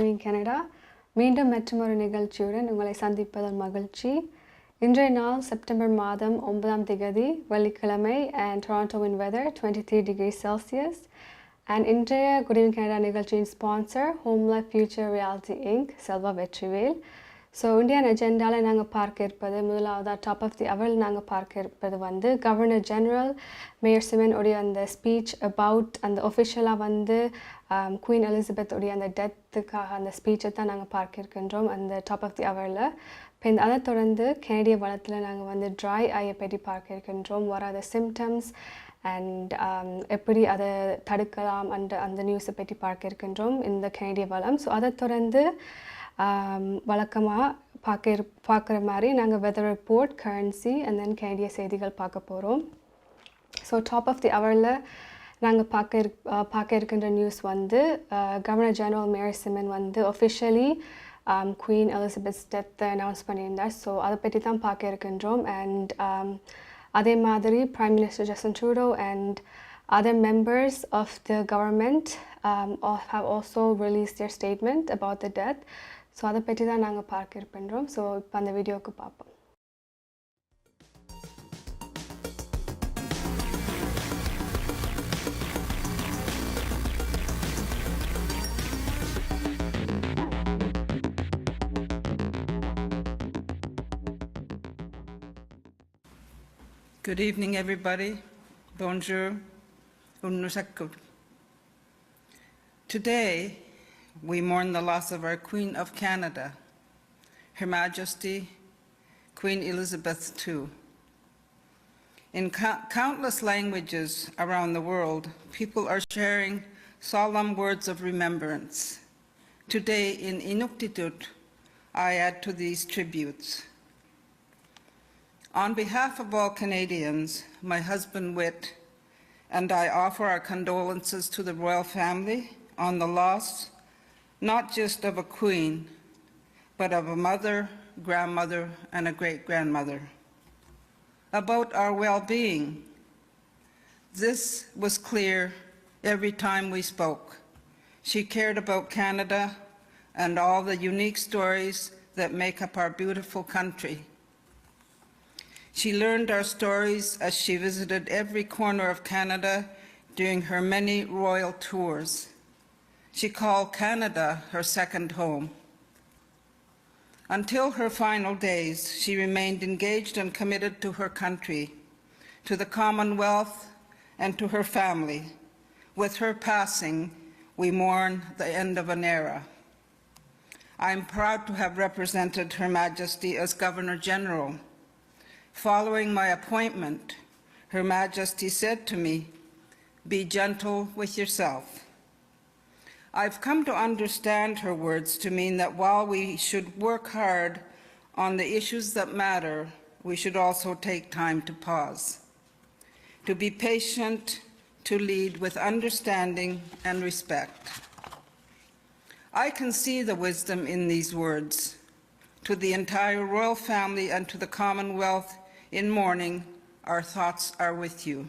Green Canada மீண்டும் மற்றொரு நிகழ்ச்சியுடன் உங்களை சந்திப்பதில் மகிழ்ச்சி. இன்றைய நாள் செப்டம்பர் மாதம் 9ஆம் தேதி வெள்ளிக்கிழமை and Torontoவின் weather 23 degrees Celsius and இன்றைய Good Evening Canada நிகழ்ச்சியின் sponsor Home Life Future Realty Inc. Selva Vetrivel. So Indian அஜெண்டாவில் நாங்கள் பார்க்க இருப்பது முதலாவதாக டாப் ஆஃப் தி அவரில் நாங்கள் பார்க்க இருப்பது வந்து கவர்னர் ஜெனரல் மேயர் சிமன் உடைய அந்த ஸ்பீச் அபவுட் அந்த ஒஃபிஷியலாக வந்து குவீன் எலிசபெத் உடைய அந்த டெத்துக்காக அந்த ஸ்பீச்சை தான் நாங்கள் பார்க்க இருக்கின்றோம் அந்த டாப் ஆஃப் தி அவரில். இப்போ அதை தொடர்ந்து கனடிய வளத்தில் நாங்கள் வந்து ட்ரை ஐயை பற்றி பார்க்க இருக்கின்றோம். வராத சிம்டம்ஸ் அண்ட் எப்படி அதை தடுக்கலாம் அந்த நியூஸை பற்றி பார்க்க இருக்கின்றோம் இந்த கனடிய வளம். ஸோ அதை தொடர்ந்து வழக்கமாக பார்க்குற மாதிரி நாங்கள் weather report, currency and then கனடிய செய்திகள் பார்க்க போகிறோம். ஸோ டாப் ஆஃப் தி அவரில் நாங்கள் பார்க்க இருக்கின்ற நியூஸ் வந்து கவர்னர் ஜெனரல் மேயர் சிமன் வந்து ஒஃபிஷியலி குவீன் எலிசபெத் டெத்தை அனௌன்ஸ் பண்ணியிருந்தார். ஸோ அதை பற்றி தான் பார்க்க இருக்கின்றோம். அண்ட் அதே மாதிரி Prime Minister Justin Trudeau and other members of the government have also released their statement about the death. So அதை பற்றி தான் நாங்கள் பார்க்க இருக்கின்றோம். ஸோ இப்போ அந்த வீடியோவுக்கு பார்ப்போம். Good evening, everybody. Bonjour. Unnusakud. Today, we mourn the loss of our Queen of Canada, Her Majesty Queen Elizabeth II. In countless languages around the world, people are sharing solemn words of remembrance. Today, in Inuktitut, I add to these tributes. On behalf of all Canadians, my husband Whit and I offer our condolences to the royal family on the loss not just of a queen, but of a mother, grandmother, and a great-grandmother. About our well-being, this was clear every time we spoke. She cared about Canada and all the unique stories that make up our beautiful country. She learned our stories as she visited every corner of Canada during her many royal tours. She called Canada her second home. Until her final days, she remained engaged and committed to her country, to the Commonwealth, and to her family. With her passing, we mourn the end of an era. I am proud to have represented Her Majesty as Governor General. Following my appointment, Her Majesty said to me, "Be gentle with yourself." I've come to understand her words to mean that while we should work hard on the issues that matter, we should also take time to pause, to be patient, to lead with understanding and respect. I can see the wisdom in these words. To the entire royal family and to the Commonwealth in mourning, our thoughts are with you.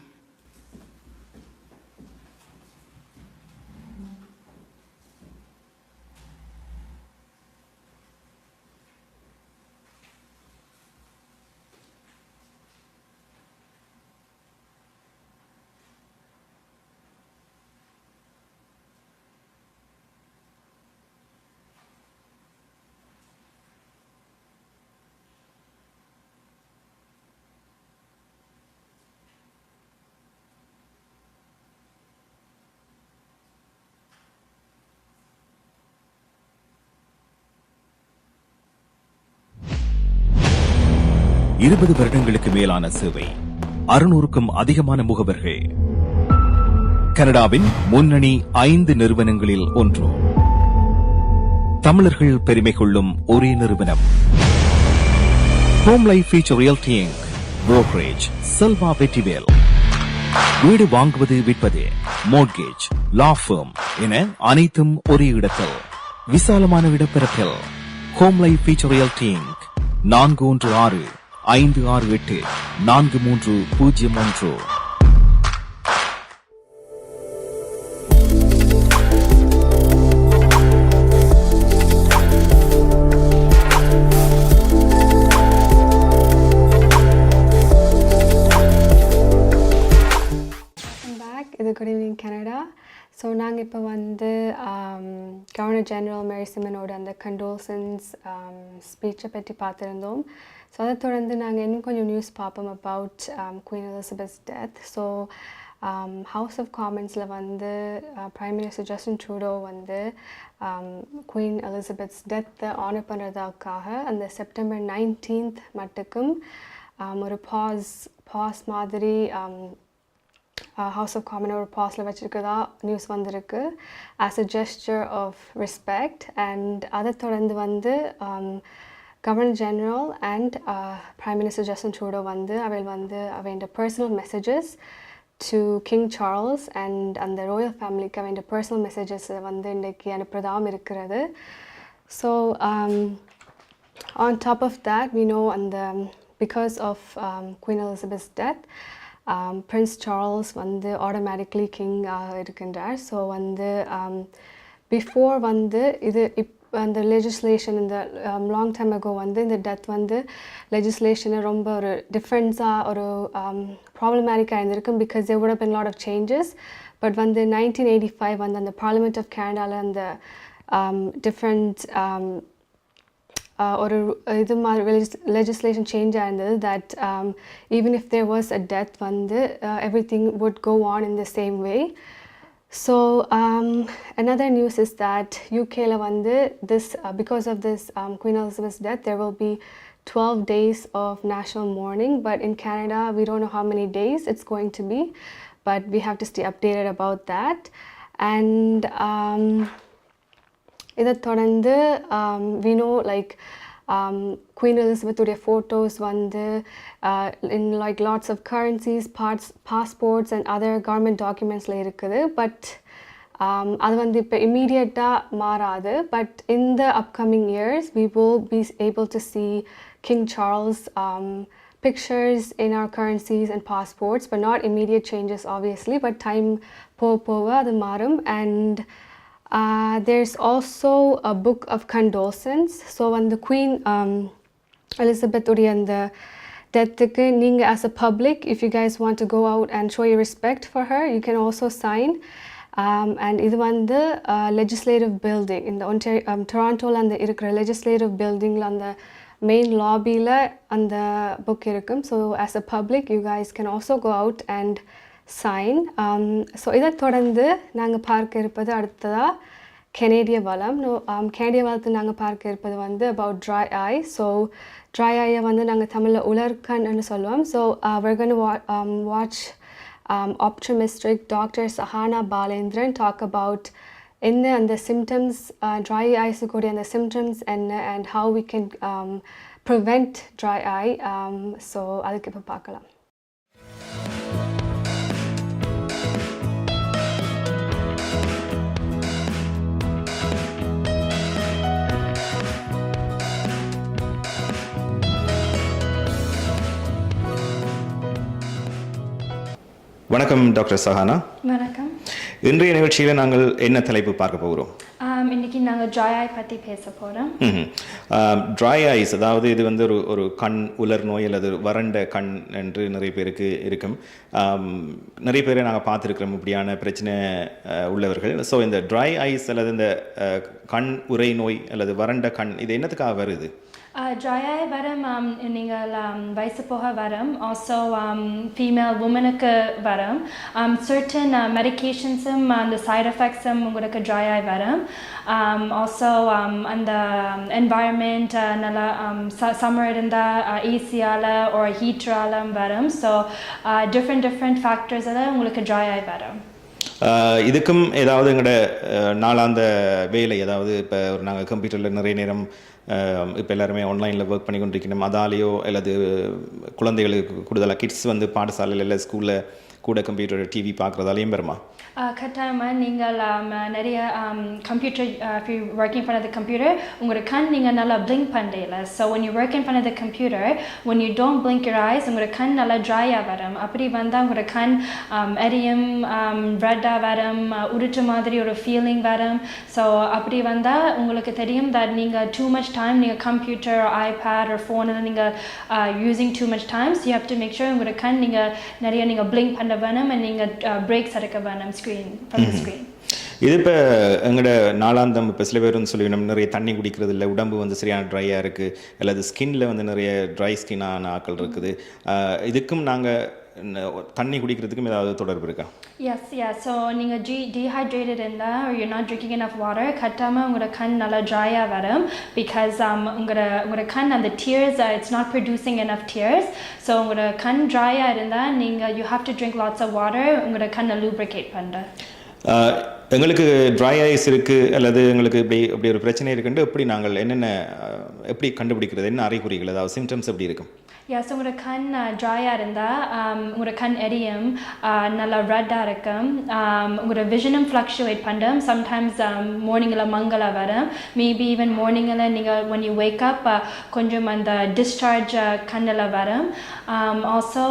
இருபது வருடங்களுக்கு மேலான சேவை, 600க்கும் அதிகமான முகவர்கள், கனடாவின் முன்னணி 5 நிறுவனங்களில் ஒன்று, தமிழர்கள் பெருமை கொள்ளும் ஒரே நிறுவனம், home life future realty inc, brokerage Selva Vetrivel. வீடு வாங்குவது, விற்பது, மோர்ட்கேஜ், லா ஃபர்ம் என அனைத்தும் ஒரே இடத்தில், விசாலமான இடப்பரப்பில். Home life future realty Inc 416-568-4301. So நாங்கள் இப்போ வந்து கவர்னர் ஜெனரல் மேரி சிமனோட அந்த கண்டோல்சன்ஸ் ஸ்பீச்சை பற்றி பார்த்துருந்தோம். ஸோ அதை தொடர்ந்து நாங்கள் இன்னும் கொஞ்சம் நியூஸ் பார்ப்போம் about Queen Elizabeth's death. So house of காமன்ஸில் வந்து பிரைம் மினிஸ்டர் ஜஸ்டின் ட்ரூடோ வந்து குவீன் எலிசபெத்ஸ் டெத்தை ஆனர் பண்ணுறதுக்காக அந்த செப்டம்பர் 19th மட்டுக்கும் ஒரு பாஸ் மாதிரி ஹவுஸ் ஆஃப் காமன் ஒரு பாஸில் வச்சுருக்கதா நியூஸ் வந்திருக்கு as a gesture of respect. And அதை தொடர்ந்து வந்து governor general and prime minister Justin Trudeau வந்து அவையோட personal messages to King Charles and அந்த ராயல் ஃபேமிலிக்கு அவையோட பர்சனல் மெசேஜஸ் வந்து இன்றைக்கி அனுப்புறதாகவும் இருக்கிறது. So on top of that we know because of Queen Elizabeth's death, Prince Charles வந்து automatically king இருக்கின்றார். ஸோ வந்து பிஃபோர் வந்து இது அந்த லெஜிஸ்லேஷன் இந்த லாங் டைம் அகோ வந்து இந்த டெத் வந்து லெஜிஸ்லேஷனை ரொம்ப ஒரு டிஃப்ரென்ஸாக ஒரு ப்ராப்ளமேட்டிக்காக இருந்திருக்கும் because there would have been a lot of changes. But வந்து 1985 வந்து அந்த பார்லிமெண்ட் ஆஃப் கேனடாவில் அந்த டிஃப்ரெண்ட் ஒரு இது மாதிரி legislation change ஆயிருந்தது that even if there was a death வந்து everything would go on in the same way. So another news is that UK-ல வந்து this because of this Queen Elizabeth's death there will be 12 days of national mourning, but in Canada we don't know how many days it's going to be, but we have to stay updated about that. And இதை தொடர்ந்து we know like Queen Elizabeth உடைய photos வந்து in like lots of currencies, passports and other government documentsல இருக்குது. But அது வந்து இப்போ இம்மீடியட்டாக மாறாது. But in the upcoming years we will be able to see King Charles pictures in our currencies and passports, but not immediate changes obviously, but time போக அது மாறும். And there's also a book of condolence. So when the Queen Elizabeth உடைய அந்த டெத்துக்கு நீங்கள் as a public, if you guys want to go out and show your respect for her, you can also sign. And இது வந்து legislative building இந்த டொராண்டோவில் அந்த இருக்கிற legislative buildingல அந்த main லாபியில் அந்த புக் இருக்கும். So as a public you guys can also go out and sign. So இதை தொடர்ந்து நாங்கள் பார்க்க இருப்பது அடுத்ததாக கெனேடிய வளம். கெனேடிய வளத்தை நாங்கள் பார்க்க இருப்பது வந்து about dry eye. So dry eye வந்து நாங்கள் தமிழில் உலர்கண்ணுன்னு சொல்லுவோம். So we're going to watch optometrist Dr. Sahanna Balendran talk about என்ன அந்த symptoms, dry eyes கூடிய அந்த symptoms என்ன and how we can prevent dry eye. So அதுக்கு இப்போ பார்க்கலாம். வணக்கம் டாக்டர் சஹானா. வணக்கம். இன்றைய நிகழ்ச்சியில் நாங்கள் என்ன தலைப்பு பார்க்க போகிறோம்? இன்னைக்கு நாங்கள் ட்ரை ஐ பற்றி பேச போகிறோம். ட்ரை ஐஸ், அதாவது இது வந்து ஒரு கண் உலர் நோய் அல்லது வறண்ட கண் என்று நிறைய பேருக்கு இருக்கும். நிறைய பேரை நாங்கள் பார்த்துருக்கிறோம் இப்படியான பிரச்சனை உள்ளவர்கள். ஸோ இந்த ட்ரை ஐஸ் அல்லது இந்த கண் உறை நோய் அல்லது வறண்ட கண் இது என்னத்துக்காக வருது? ட்ரை ஐ வரம் நீங்கள் வயசு போக வரும், ஆல்சோ ஃபீமேல் உமனுக்கு வரும். சர்டன் மெடிக்கேஷன்ஸும் அந்த சைட் எஃபெக்ட்ஸும் உங்களுக்கு ட்ரை ஐ வரும். ஆல்சோ அந்த என்வாயர்மெண்ட் நல்லா சம்மர் இருந்தால் ஏசியால் ஒரு ஹீட்டரால் வரும். ஸோ டிஃப்ரெண்ட் ஃபேக்டர்ஸில் உங்களுக்கு ட்ரை ஐ வரும். இதுக்கும் ஏதாவது எங்களோட நாளாந்த வேலை, அதாவது இப்போ நாங்கள் கம்ப்யூட்டரில் நிறைய நேரம் இப்போ எல்லாருமே ஆன்லைனில் ஒர்க் பண்ணி கொண்டிருக்கணும், அதாலேயோ அல்லது குழந்தைகளுக்கு கூடுதலாக கிட்ஸ் வந்து பாடசாலையில் இல்லை ஸ்கூலில் கூட கம்ப்யூட்டர் டிவி பார்க்குறதாலையும் வருமா? கட்டாயமாக நீங்கள் நிறைய கம்ப்யூட்டர் ஒர்க்கிங் பண்ணது கம்ப்யூட்டர் உங்களோட கண் நீங்கள் நல்லா பிளிங்க் பண்ணல. ஸோ when you working பண்ணது computer when you don't blink your eyes உங்களோட கண் நல்லா ட்ரையாக வரும். அப்படி வந்தால் உங்களோட கண் எரியும், ரெட்டாக வரும், உருட்டு மாதிரி ஒரு ஃபீலிங் வரும். ஸோ அப்படி வந்தால் உங்களுக்கு தெரியும் that நீங்கள் too much time நீங்கள் கம்ப்யூட்டர் ஐபேட் ஒரு ஃபோனில் நீங்கள் using too much time. So you have to make sure உங்களோட கண் நீங்கள் நிறைய நீங்கள் blink பண்ண வேணும் and நீங்கள் breaks எடுக்க வேணும் from the screen. இது இப்போ எங்களோட நாளாந்தம் இப்போ சில பேர் வந்து சொல்லி நம்ம நிறைய தண்ணி குடிக்கிறது இல்லை, உடம்பு வந்து சரியான ட்ரையாக இருக்குது, அல்லது ஸ்கின்ல வந்து நிறைய ட்ரை ஸ்கின்னான ஆக்கள் இருக்குது. இதுக்கும் நாங்கள் தண்ணி குடிக்கிறதுக்கும் ஏதாவது தொடர்பு இருக்கா? ஸோ நீங்கள் dehydrated இருந்தால் or you're not drinking enough water, கட்டாமல் உங்களோட கண் நல்லா ட்ரையாக வரும். பிகாஸ் உங்களோட கண் அந்த tears, it's not producing enough tears. So உங்களோட கண் ட்ரையாக இருந்தால் நீங்கள் you have to drink lots of water, உங்களோட கண்ணை lubricate பண்ண. எங்களுக்கு ட்ரை ஐஸ் இருக்குது அல்லது எங்களுக்கு இப்படி ஒரு பிரச்சனை இருக்குன்ட்டு எப்படி நாங்கள் எப்படி கண்டுபிடிக்கிறது, என்ன அறிகுறிகள், அதாவது சிம்டம்ஸ் எப்படி இருக்கும்? ஸோ உங்களோட கண் ட்ரையாக இருந்தால் உங்களோட கண் எரியும், நல்லா ரெட்டாக இருக்கும், உங்களோட விஷனும் ஃப்ளக்ஷுவேட் பண்ணும். சம்டைம்ஸ் மார்னிங்கில் மங்கலாக வரும், மேபி ஈவன் மார்னிங்கில் நீங்கள் when you wake up கொஞ்சம் அந்த டிஸ்சார்ஜ் கண்ணில் வரும். ஆல்சோ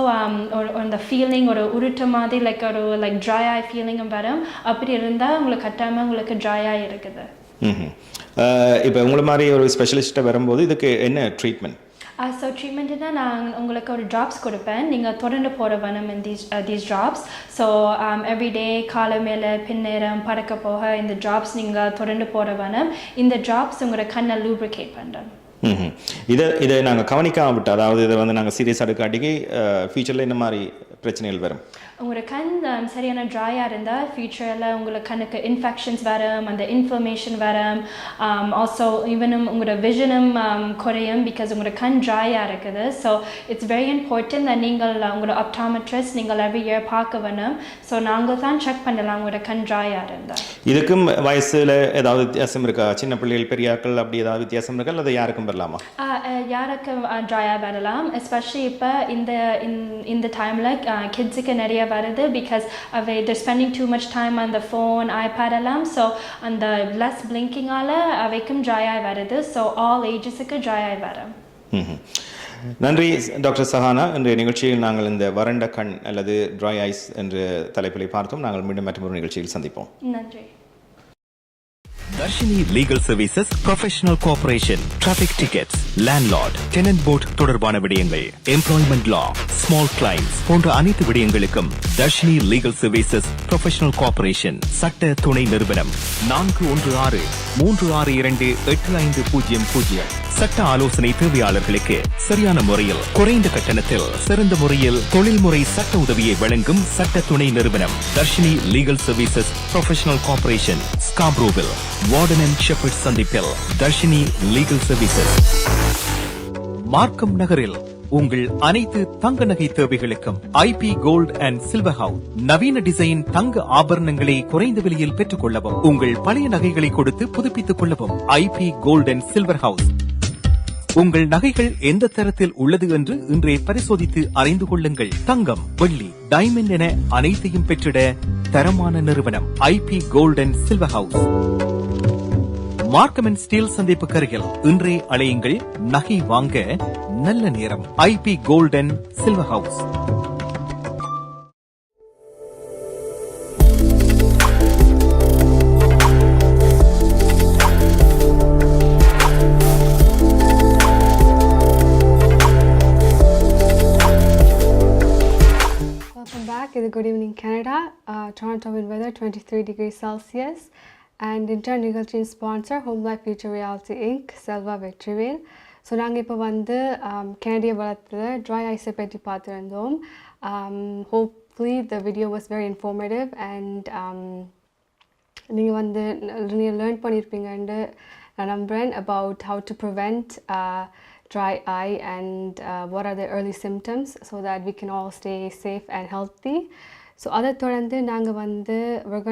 அந்த ஃபீலிங் ஒரு உருட்டு மாதிரி லைக் ட்ரை ஆகி ஃபீலிங்கும் வரும். அப்படி இருந்தால் உங்களுக்கு கட்டாமல் உங்களுக்கு ட்ரையாக இருக்குது. இப்போ உங்களை மாதிரி ஒரு ஸ்பெஷலிஸ்ட்டை வரும்போது இதுக்கு என்ன ட்ரீட்மெண்ட்? ஸோ ட்ரீட்மெண்ட்டுனா நான் உங்களுக்கு ஒரு ட்ராப்ஸ் கொடுப்பேன், நீங்கள் தொடர்ந்து போட வேணும் these drops. ஸோ எவ்ரிடே காலை மேலே பின்னேரம் பறக்க போக இந்த ட்ராப்ஸ் நீங்கள் தொடர்ந்து போட வேணும். இந்த ட்ராப்ஸ் உங்களோட கண்ணை லூப்ரிகேட் பண்ணுறோம். இதை நாங்கள் கவனிக்காம விட்டு, அதாவது இதை வந்து நாங்கள் சீரியஸாக எடுக்காட்டிக்கு ஃபியூச்சரில் என்ன மாதிரி பிரச்சனைகள் வரும்? உங்களோட கண் சரியான ட்ரையாக இருந்தால் ஃபியூச்சரில் உங்களுக்கு கண்ணுக்கு இன்ஃபெக்ஷன்ஸ் வரும், அந்த இன்ஃப்ளமேஷன் வரும். ஆல்சோ ஈவனும் உங்களோட விஷனும் குறையும் பிகாஸ் உங்களோட கண் ட்ரையாக இருக்குது. ஸோ இட்ஸ் வெரி இம்பார்ட்டன்ட் நீங்கள் உங்களோட ஆப்டாமெட்ரிஸ்ட் நீங்கள் எவ்ரி இயர் பார்க்க வேணும். ஸோ நாங்கள் தான் செக் பண்ணலாம் உங்களோட கண் ட்ரையாக இருந்தால். இதுக்கும் வயசில் ஏதாவது வித்தியாசம் இருக்கா? சின்ன பிள்ளைகள் பெரியாக்கள் அப்படி ஏதாவது வித்தியாசம் இருக்கா, அல்லது யாருக்கும் வரலாமா? யாருக்கும் ட்ரையாக வரலாம். எஸ்பெஷலி இப்போ இந்த டைமில் கிட்ஸுக்கு நிறைய வருது because they're spending too much time on the phone, iPad எல்லாம். ஸோ அந்த less blinking-ஆல அவைக்கும் ட்ரையாக வருது. ஸோ ஆல் ஏஜஸுக்கு ட்ரையாக வரும். நன்றி டாக்டர் சஹானா. இன்றைய நிகழ்ச்சியில் நாங்கள் இந்த வறண்ட கண் அல்லது ட்ரை ஐஸ் என்ற தலைப்பிலை பார்த்தோம். நாங்கள் மீண்டும் மற்றொரு நிகழ்ச்சியில் சந்திப்போம். நன்றி. Dharshini legal services, professional corporation, traffic tickets, landlord, tenant board தொடர்பான விடயங்கள், எம்ப்ளாய்மெண்ட் லா, ஸ்மால் கிளைம்ஸ் போன்ற அனைத்து விடயங்களுக்கும் Dharshini legal services professional corporation சட்ட துணை நிறுவனம் 416-362-8500. சட்ட ஆலோசனை தேவையாளர்களுக்கு சரியான முறையில் குறைந்த கட்டணத்தில் சிறந்த முறையில் தொழில்முறை சட்ட உதவியை வழங்கும் சட்ட துணை நிறுவனம் Dharshini legal services professional corporation, ஸ்காப்ரோவில், வார்டன் அண்ட் ஷெப்பர்ட் சந்திப்பில் தர்ஷினி லீகல் சர்வீசஸ். மார்க்கம் நகரில் உங்கள் அனைத்து தங்க நகை தேவைகளுக்கும் IP gold and silver house. நவீன டிசைன் தங்க ஆபரணங்களை குறைந்த விலையில் பெற்றுக் கொள்ளவும், உங்கள் பழைய நகைகளை கொடுத்து புதுப்பித்துக் கொள்ளவும் IP gold and silver house. உங்கள் நகைகள் எந்த தரத்தில் உள்ளது என்று இன்றே பரிசோதித்து அறிந்து கொள்ளுங்கள். தங்கம், வெள்ளி, டைமண்ட் என அனைத்தையும் பெற்றிட தரமான நிறுவனம் IP gold and silver house. Markham and Steeles சந்திப்பு கருகில் இன்றே அழையுங்கள். நகை வாங்க நல்ல நேரம். IP gold and silver house. Good evening, Canada. Toronto in weather 23 degrees Celsius. And intern நிகழ்ச்சியின் sponsor home life future reality inc, Selva Vetrivel. So நாங்கள் இப்போ வந்து கனடிய வளத்தில் ட்ரை ஐஸை பற்றி பார்த்துருந்தோம். Hopefully the video was very informative and நீங்கள் வந்து நிறைய லேர்ன் பண்ணியிருப்பீங்கன்னு நான் நம்புகிறேன் about how to prevent dry eye and what are the early symptoms so that we can all stay safe and healthy. So அதை தொடர்ந்து நாங்கள் வந்து we're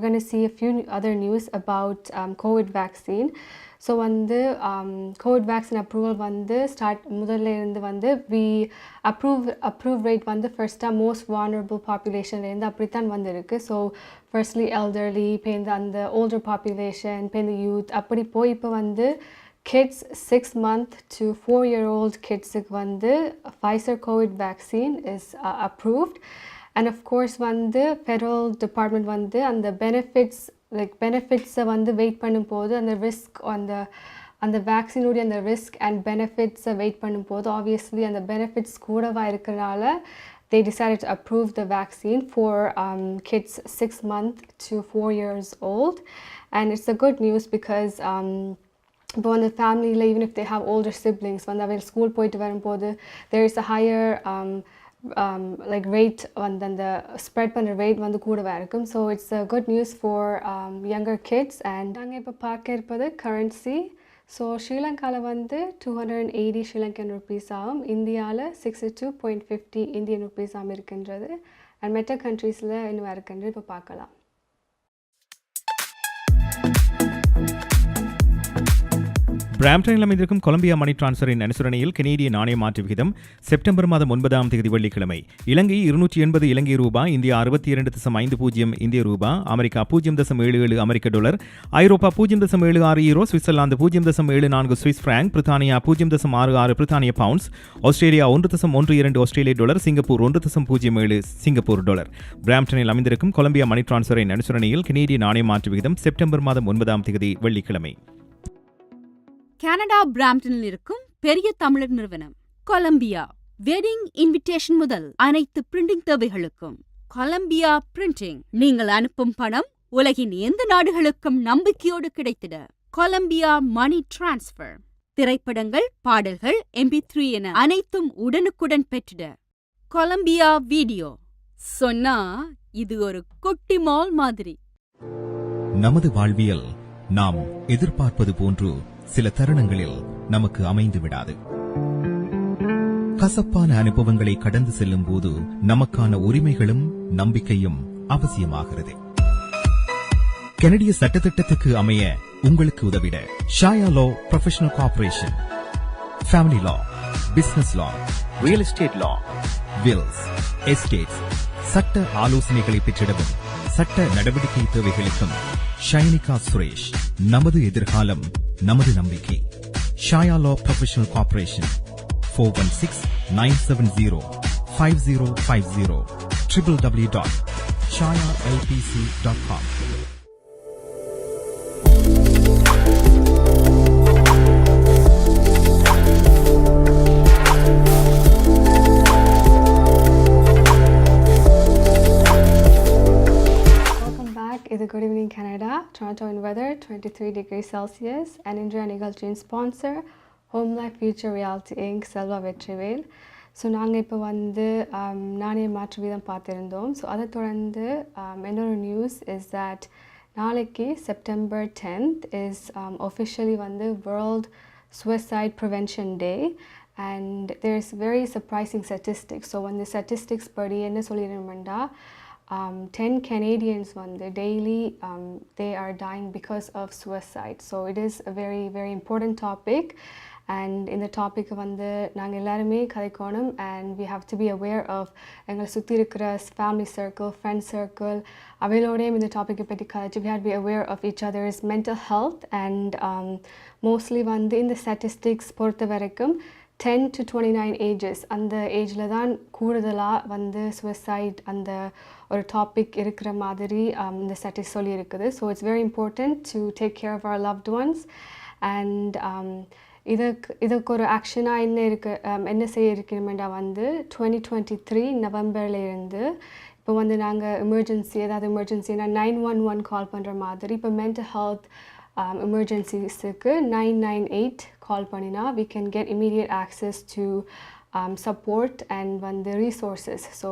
going to see a few other news about COVID vaccine. So வந்து COVID vaccine approval வந்து முதல்ல இருந்து வந்து we approve rate வந்து first most vulnerable population இருந்து அப்படித்தான் வந்திருக்கு. So firstly elderly, பேருந்து அந்த older population, பேருந்து youth, அப்படி போய் இப்போ வந்து kids 6 month to 4-year-old kids-க்கு வந்து Pfizer COVID vaccine is approved. And of course வந்து federal department வந்து அந்த benefits வந்து வெயிட் பண்ணும்போது அந்த ரிஸ்க் அந்த வேக்சினுடைய அந்த ரிஸ்க் அண்ட் பெனிஃபிட்ஸை வெயிட் பண்ணும்போது ஆப்வியஸ்லி அந்த பெனிஃபிட்ஸ் கூடவா இருக்கிறனால they decided to approve the vaccine for kids 6 months to 4 years old. And it's a good news because இப்போ அந்த ஃபேமிலியில் even if they have older siblings வந்து அவங்க ஸ்கூல் போயிட்டு வரும்போது there is a higher like rate வந்து அந்த spread பண்ணுற rate வந்து கூடவே இருக்கும். So it's a good news for younger kids. And நாங்கள் இப்போ பார்க்க இருப்பது currency. ஸோ ஸ்ரீலங்காவில் வந்து 280 ஸ்ரீலங்கன் ருபீஸ் ஆகும், இந்தியாவில் 62.50 இந்தியன் ருபீஸ் ஆகும் இருக்கின்றது. அண்ட் மெட்ட கண்ட்ரீஸில் இன்னும் இருக்கின்றது இப்போ பார்க்கலாம். பிராம்டனில் அமைந்திருக்கும் கொலம்பியா மணி டிரான்ஸ்ஃபரின் அனுசரணையில் கனேடிய நாணய மாற்று விகிதம் செப்டம்பர் மாதம் 9ஆம் தேதி வெள்ளிக்கிழமை இலங்கை 280 இலங்கை ரூபா, இந்தியா 62.50 இந்திய ரூபா, அமெரிக்கா 0.77 அமெரிக்க டாலர், ஐரோப்பா 0.76 யூரோ, சுவிட்சர்லாந்து 0.74 சுவிஸ் பிராங்க், பிரித்தானியா 0.66 பிரித்தானிய பவுண்ட்ஸ், ஆஸ்திரேலியா 1.12 ஆஸ்திரேலிய டாலர், சிங்கப்பூர் 1.07 சிங்கப்பூர் டாலர். பிராம்டனில் அமைந்திருக்கும் கொலம்பியா மணி டிரான்ஸ்ஃபரின் அனுசரணையில் கனேடிய நாணய மாற்று விகிதம் செப்டம்பர் மாதம் 9ஆம் தேதி வெள்ளிக்கிழமை. கனடா பிராம்டனில் இருக்கும் பெரிய தமிழர் நிறுவனம் கொலம்பியா. வெட்டிங் இன்விடேஷன் முதல் அனைத்து பிரிண்டிங் தேவைகளுக்கும் கொலம்பியா பிரிண்டிங். நீங்கள் அனுப்பும் பணம் உலகின் எந்த நாடுகளுக்கும் நம்பிக்கையோடு கிடைத்திட கொலம்பியா மணி டிரான்ஸ்ஃபர். திரைப்படங்கள், பாடல்கள், MP3 என அனைத்தும் உடனுக்குடன் பெற்றிட கொலம்பியா வீடியோ. சொன்னா இது ஒரு குட்டி மால் மாதிரி. நமது வாழ்வியல் நாம் எதிர்பார்ப்பது போன்று சில தருணங்களில் நமக்கு அமைந்து விடாது. கசப்பான அனுபவங்களை கடந்து செல்லும் போது நமக்கான உரிமைகளும் நம்பிக்கையும் அவசியமாகிறது. கனடிய சட்டத்திட்டத்துக்கு அமைய உங்களுக்கு உதவிட ஷாயா லா ப்ரொஃபஷனல் கார்ப்பரேஷன், ஃபேமிலி லா, பிசினஸ் லா, ரியல் எஸ்டேட் லா, வில்ஸ், எஸ்டேட்ஸ், சட்ட ஆலோசனைகளை பெற்றிடவும் சட்ட நடவடிக்கை தேவைகளுக்கும் ஷைனிகா சுரேஷ். நமது எதிர்காலம் நமது நம்பிக்கை. ஷாயா லா professional corporation 416-970-5050 www.shayalpc.com. Good evening Canada, Toronto in weather 23 degrees Celsius. And இன்றைய நிகழ்ச்சியின் sponsor home life future reality inc, Selva Vetrivel. So நாங்கள் இப்போ வந்து நாணய மாற்று வீதம் பார்த்துருந்தோம். ஸோ அதை தொடர்ந்து இன்னொரு நியூஸ் இஸ் தட் நாளைக்கு செப்டம்பர் 10th இஸ் ஒஃபிஷியலி வந்து world suicide prevention day. And there is very surprising statistics. So வந்து ஸ்டாட்டிஸ்டிக்ஸ் படி என்ன சொல்லிடணுமெண்டா 10 Canadians daily they are dying because of suicide. So it is a very very important topic, and in the topic நாங்கள் எல்லாருமே கதைக்கணும். And we have to be aware of எங்களை சுற்றி இருக்கிற family circle, friend circle, அவையோடையும் இந்த டாப்பிக்கை பற்றி கதைச்சு we have to be aware of each other's mental health. And mostly இந்த statistics பொறுத்த வரைக்கும் 10 to 29 ages அந்த ஏஜில் தான் கூடுதலாக suicide அந்த ஒரு டாபிக் இருக்கிற மாதிரி இந்த ஸ்டாட்டிஸ்டிக்ஸ் சொல்லி இருக்குது. So it's very important to take care of our loved ones. And இதுக்கு ஒரு ஆக்ஷனாக என்ன செய்ய இருக்கணுமெண்டா 2023 நவம்பர்லேருந்து இப்போ நாங்கள் எமர்ஜென்சி ஏதாவது எமர்ஜென்சினா 911 கால் பண்ணுற மாதிரி. இப்போ மென்டல் ஹெல்த் எமர்ஜென்சிஸுக்கு 998 கால் பண்ணினா we can get immediate access to support and the resources. So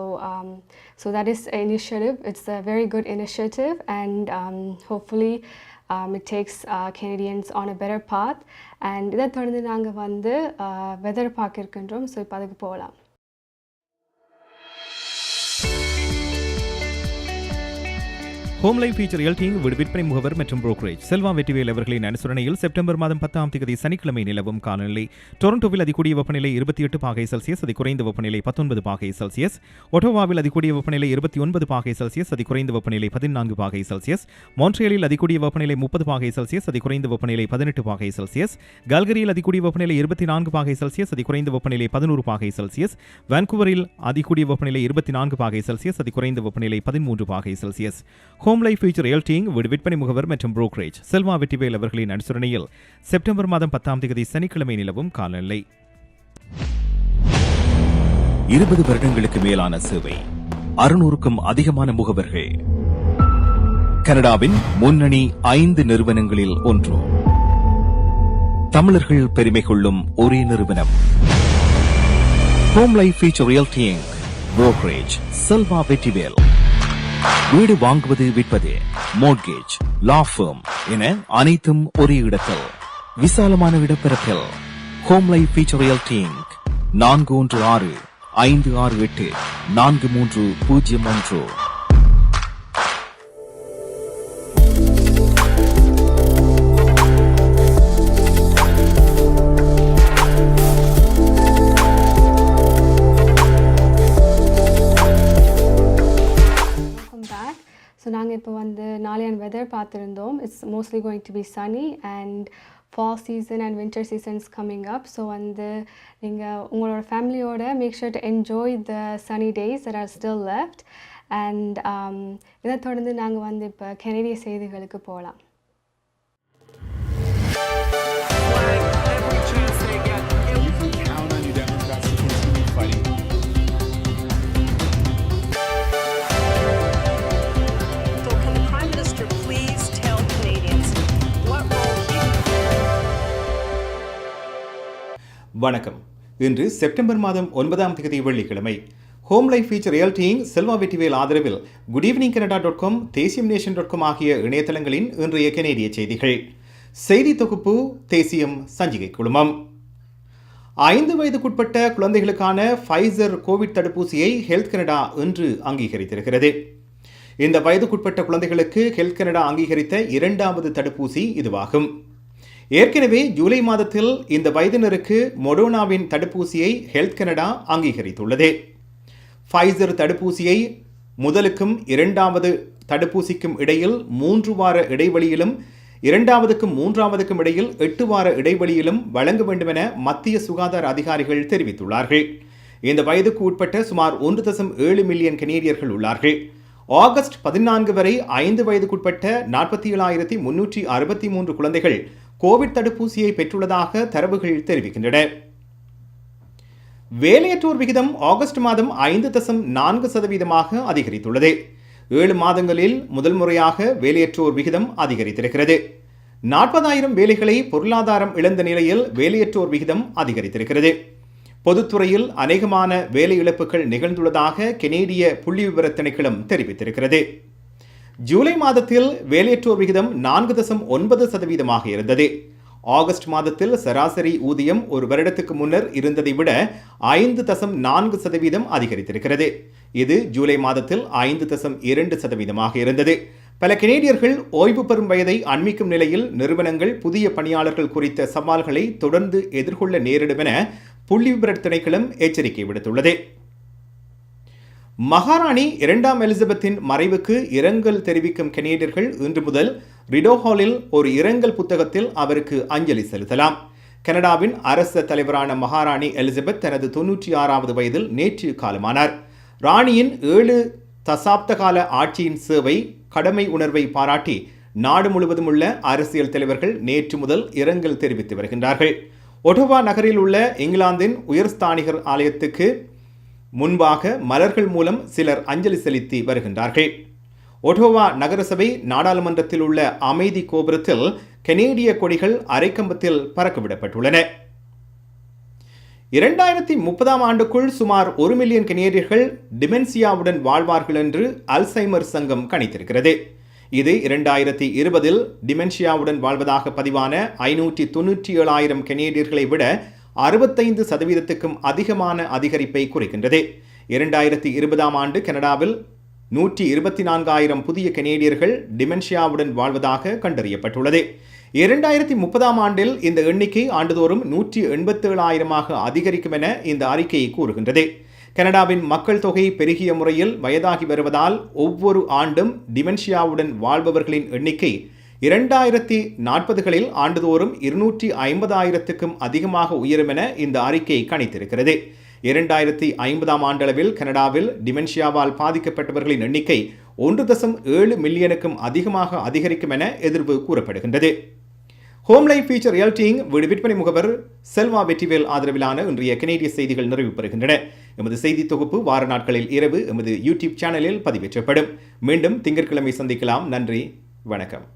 that is an initiative. It's a very good initiative, and hopefully it takes Canadians on a better path. And இதை தொடர்ந்து நாங்கள் weather பார்க்க இருக்கின்றோம். So இப்போ அதுக்கு போகலாம். Home life feature reality வீடு விற்பனை முகவர் மற்றும் புரோக்கரேஜ் செல்வா வெற்றிவேல் அவர்களின் அனுசரணையில் செப்டம்பர் மாதம் 10ஆம் தேதி சனிக்கிழமை நிலவும் காலநிலை. டொரண்டோவில் அதிகூடிய வெப்பநிலை 28 பாகை செல்சியஸ், அதி குறைந்த வெப்பநிலை 19 பாகை செல்சியஸ். ஒட்டோவாவில் அதிகூடிய வெப்பநிலை 29 பாகை செல்சியஸ், அதி குறைந்த வெப்பநிலை 14 பாகை செல்சியஸ். மான்ட்ரியலில் அதிகூடிய வெப்பநிலை 30 பாகை செல்சியஸ், அதி குறைந்த வெப்பநிலை 18 பாகை செல்சியஸ். கால்கரியில் அதிகூடிய வெப்பநிலை 24 பாகை செல்சியஸ், அதி குறைந்த வெப்பநிலை 11 பாகை செல்சியஸ். வான்கூவரில் அதிகூடிய வெப்பநிலை 24 பாகை செல்சியஸ், அதி குறைந்த வெப்பநிலை 13 பாகை Celsius. Home life future reality வீடு விற்பனை முகவர் மற்றும் புரோக்கரேஜ் செல்வா வெற்றிவேல் அவர்களின் அனுசரணையில் செப்டம்பர் மாதம் 10ஆம் தேதி சனிக்கிழமை நிலவும் காலநிலை. 20 வருடங்களுக்கு மேலான சேவை, 600க்கும் அதிகமான முகவர்கள், கனடாவின் முன்னணி 5 நிறுவனங்களில் ஒன்று, தமிழர்கள் பெருமை கொள்ளும் ஒரே நிறுவனம், home life future realty inc, brokerage Selva Vetrivel. வீடு வாங்குவது விற்பது, மோட்கேஜ், லா ஃபர்ம் என அனைத்தும் ஒரே இடத்தில், விசாலமான இடப்பரப்பில். Home life future realty Inc, 416-568-4301. So நாங்கள் இப்போ வந்து நாளையான வெதர் பார்த்துருந்தோம். It's mostly going to be sunny and fall season and winter seasons coming up. So வந்து நீங்கள் உங்களோட ஃபேமிலியோட make sure to enjoy the sunny days that are still left. And இதை தொடர்ந்து நாங்கள் வந்து இப்போ கனடிய செய்திகளுக்கு போகலாம். வணக்கம். இன்று செப்டம்பர் மாதம் 9ஆம் தேதி வெள்ளிக்கிழமை. Home life future realty inc Selva Vetrivel ஆதரவில் goodevningcanada.com, தேசியம்நேஷன்.com ஆகிய இணையதளங்களின் இன்றைய கனேடிய செய்திகள். செய்தி தொகுப்பு தேசியம் சஞ்சிகை குழுமம். 5 வயதுக்குட்பட்ட குழந்தைகளுக்கான ஃபைசர் கோவிட் தடுப்பூசியை ஹெல்த் கனடா இன்று அங்கீகரித்திருக்கிறது. இந்த வயதுக்குட்பட்ட குழந்தைகளுக்கு ஹெல்த் கனடா அங்கீகரித்த 2வது தடுப்பூசி இதுவாகும். ஏற்கனவே ஜூலை மாதத்தில் இந்த வயதினருக்கு மொடோனாவின் தடுப்பூசியை ஹெல்த் கனடா அங்கீகரித்துள்ளது. ஃபைசர் தடுப்பூசியை முதலுக்கும் 2வது தடுப்பூசிக்கும் இடையில் 3 வார இடைவெளியிலும் 2வதுக்கும் 3வதுக்கும் இடையில் 8 வார இடைவெளியிலும் வழங்க வேண்டும் என மத்திய சுகாதார அதிகாரிகள் தெரிவித்துள்ளார்கள். இந்த வயதுக்கு உட்பட்ட சுமார் 1.7 மில்லியன் கனேடியர்கள் உள்ளார்கள். ஆகஸ்ட் 14 வரை 5 வயதுக்குட்பட்ட 47,363 குழந்தைகள் கோவிட் தடுப்பூசியை பெற்றுள்ளதாக தரவுகள் தெரிவிக்கின்றன. வேலையற்றோர் விகிதம் ஆகஸ்ட் மாதம் 5.4% அதிகரித்துள்ளது. 7 மாதங்களில் முதல் முறையாக வேலையற்றோர் விகிதம் அதிகரித்திருக்கிறது. 40,000 வேலைகளை பொருளாதாரம் இழந்த நிலையில் வேலையற்றோர் விகிதம் அதிகரித்திருக்கிறது. பொதுத்துறையில் அநேகமான வேலை இழப்புகள் நிகழ்ந்துள்ளதாக கனேடிய புள்ளிவிவர திணைக்களம் தெரிவித்திருக்கிறது. ஜூலை மாதத்தில் வேலையற்றோர் விகிதம் 4.9% இருந்தது. ஆகஸ்ட் மாதத்தில் சராசரி ஊதியம் ஒரு வருடத்துக்கு முன்னர் இருந்ததை விட 5.4% அதிகரித்திருக்கிறது. இது ஜூலை மாதத்தில் 5.2% இருந்தது. பல கனேடியர்கள் ஓய்வு பெறும் வயதை அண்மிக்கும் நிலையில் நிறுவனங்கள் புதிய பணியாளர்கள் குறித்த சவால்களை தொடர்ந்து எதிர்கொள்ள நேரிடும் என புள்ளிவிவர திணைக்களம் எச்சரிக்கை விடுத்துள்ளது. மகாராணி 2ஆம் எலிசபெத்தின் மறைவுக்கு இரங்கல் தெரிவிக்கும் கனேடியர்கள் இன்று முதல் ரிடோ ஹாலில் ஒரு இரங்கல் புத்தகத்தில் அவருக்கு அஞ்சலி செலுத்தலாம். கனடாவின் அரச தலைவரான மகாராணி எலிசபெத் தனது 96வது வயதில் நேற்று காலமானார். ராணியின் 7 தசாப்த கால ஆட்சியின் சேவை, கடமை உணர்வை பாராட்டி நாடு முழுவதும் உள்ள அரசியல் தலைவர்கள் நேற்று முதல் இரங்கல் தெரிவித்து வருகின்றார்கள். ஒட்டோவா நகரில் உள்ள இங்கிலாந்தின் உயர்ஸ்தானிகர் ஆலயத்துக்கு முன்பாக மலர்கள் மூலம் சிலர் அஞ்சலி செலுத்தி வருகின்றார்கள். ஒட்டோவா நகரசபை நாடாளுமன்றத்தில் உள்ள அமைதி கோபுரத்தில் கனேடிய கொடிகள் அரைக்கம்பத்தில் பறக்கவிடப்பட்டுள்ளன. 2030ஆம் ஆண்டுக்குள் சுமார் 1 மில்லியன் கனேடியர்கள் டிமென்சியாவுடன் வாழ்வார்கள் என்று அல்சைமர் சங்கம் கணித்திருக்கிறது. இது 2020இல் டிமென்ஷியாவுடன் வாழ்வதாக பதிவான 597,000 கனேடியர்களை விட 65%க்கும் அதிகமான அதிகரிப்பை குறிக்கின்றது. 2020ஆம் ஆண்டு கனடாவில் 124,000 புதிய கனேடியர்கள் டிமென்ஷியாவுடன் வாழ்வதாக கண்டறியப்பட்டுள்ளது. 2030ஆம் ஆண்டில் இந்த எண்ணிக்கை ஆண்டுதோறும் 187,000 அதிகரிக்கும் என இந்த அறிக்கை கூறுகின்றது. கனடாவின் மக்கள் தொகை பெருகிய முறையில் வயதாகி வருவதால் ஒவ்வொரு ஆண்டும் டிமென்ஷியாவுடன் வாழ்பவர்களின் எண்ணிக்கை 2040களில் ஆண்டுதோறும் 250,000க்கும் அதிகமாக உயரும் என இந்த அறிக்கை கணித்திருக்கிறது. 2050ஆம் ஆண்டளவில் கனடாவில் டிமென்ஷியாவால் பாதிக்கப்பட்டவர்களின் எண்ணிக்கை 1.7 மில்லியனுக்கும் அதிகமாக அதிகரிக்கும் என எதிர்வு கூறப்படுகின்றது. ஹோம் லைஃப் ஃபீச்சர் ரியல்டிங் வீடு விற்பனை முகவர் செல்வா வெற்றிவேல் ஆதரவிலான இன்றைய கனேடிய செய்திகள் நிறைவு பெறுகின்றன. எமது செய்தி தொகுப்பு வார நாட்களில் இரவு எமது யூடியூப் சேனலில் பதிவேற்றப்படும். மீண்டும் திங்கட்கிழமை சந்திக்கலாம். நன்றி, வணக்கம்.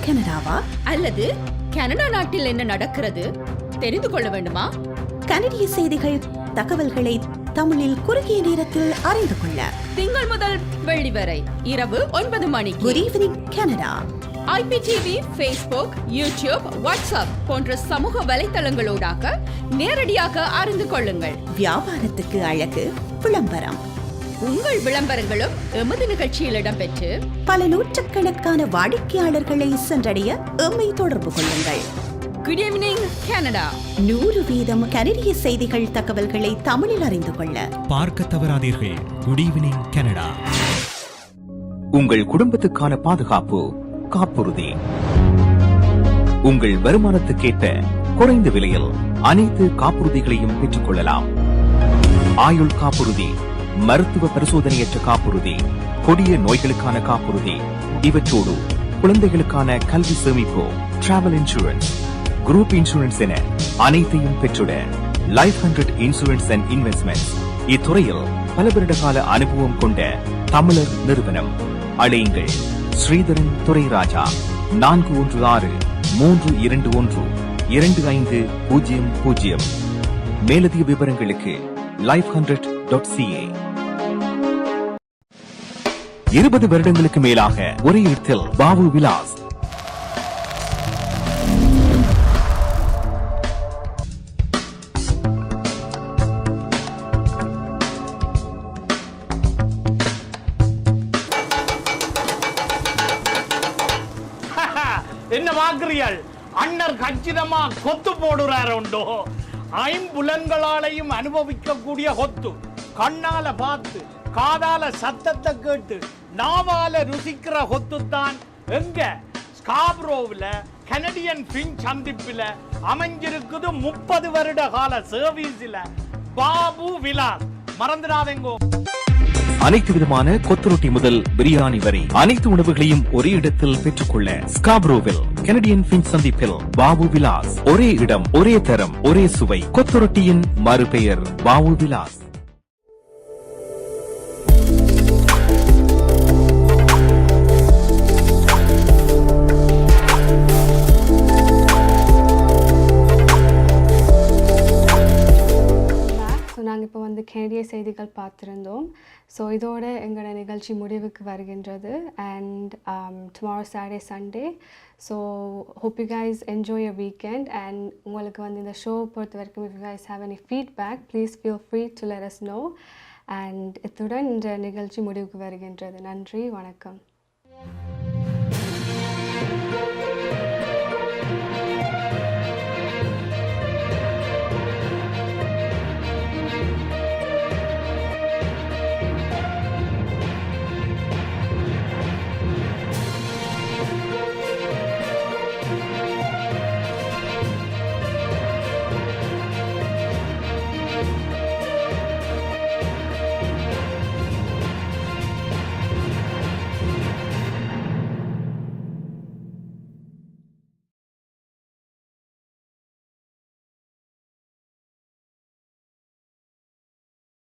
கனடாவா அல்லது கனடா நாட்டில் என்ன நடக்கிறது தெரிந்து கொள்ள வேண்டுமா? கனடிய செய்திகள், தகவல்களை தமிழில் குறுகிய நேரத்தில் அறிந்து கொள்ள திங்கள் முதல் வெள்ளி வரை இரவு 9 மணிக்கு good evening Canada IPTV, Facebook, YouTube, WhatsApp போன்ற சமூக வலைத்தளங்களோடாக நேரடியாக அறிந்து கொள்ளுங்கள். வியாபாரத்துக்கு அழகு விளம்பரம். உங்கள் விளம்பரங்களும் எமது நிகழ்ச்சியில் இடம்பெற்று பல நூற்றுக்கணக்கான வாடிக்கையாளர்களை சென்றடைய எம்மை தொடர்பு கொள்ளுங்கள். Good evening Canada. 100% கனடிய செய்திகள், தகவல்களை தமிழில் அறிந்து கொள்ள பார்க்க தவறாதீர்கள். Good evening Canada. உங்கள் குடும்பத்துக்கான பாதுகாப்பு காப்புறுதி. உங்கள் வருமானத்துக்கேற்ற குறைந்த விலையில் அனைத்து காப்புறுதிகளையும் பெற்றுக் கொள்ளலாம். ஆயுள் காப்புறுதி, மருத்துவ பரிசோதனையற்ற காப்புறுதி, கொடிய நோய்களுக்கான காப்புறுதி, இவற்றோடு குழந்தைகளுக்கான கல்வி சேமிப்பு, டிராவல் இன்சூரன்ஸ், குரூப் இன்சூரன்ஸ் என அனைத்தையும் பெற்றுட லைஃப் 100 இன்சூரன்ஸ் அண்ட் இன்வெஸ்ட்மெண்ட் இத்துறையில் பல வருட கால அனுபவம் கொண்ட தமிழர் நிறுவனம். அழையுங்கள் ஸ்ரீதரன் துரைராஜா 416-321-2500. மேலதிக விவரங்களுக்கு life100.ca. 20 வருடங்களுக்கு மேலாக ஒரே இடத்தில் பாபு விலாஸ். என்ன வாக்குறியாள்? அண்ணர் கச்சிதமா கொத்து போடுறாரு உண்டோ? ஐம்புலன்களாலையும் அனுபவிக்கக்கூடிய கொத்து. கண்ணால பார்த்து, காதால சத்தத்தை கேட்டு, நாவால ருசிக்கிற கொத்துத்தான் எங்க ஸ்காப்ரோவில் கனடியன் பிஞ்ச் சந்திப்பில் அமைஞ்சிருக்குது. 30 வருட கால சர்வீஸில் பாபு விலாஸ். மறந்துடாதேங்கோ. அனைத்து விதமான கொத்துரொட்டி முதல் பிரியாணி வரை அனைத்து உணவுகளையும் ஒரே இடத்தில் பெற்றுக்கொள்ள ஸ்காப்ரோவில் கனடியன் பிஞ்ச் சந்திப்பில் பாபு விலாஸ். ஒரே இடம், ஒரே தரம், ஒரே சுவை. கொத்துரொட்டியின் மறுபெயர் பாபு விலாஸ். நாங்கள் இப்போ வந்து கனடிய செய்திகள் பார்த்துருந்தோம். ஸோ இதோட எங்களோட நிகழ்ச்சி முடிவுக்கு வருகின்றது. And tomorrow Saturday Sunday. So hope you guys enjoy your weekend. and உங்களுக்கு வந்து இந்த ஷோ பொறுத்த வரைக்கும் if you guys have any feedback, please feel free to let us know. and இத்துடன் இந்த நிகழ்ச்சி முடிவுக்கு வருகின்றது. நன்றி, வணக்கம்.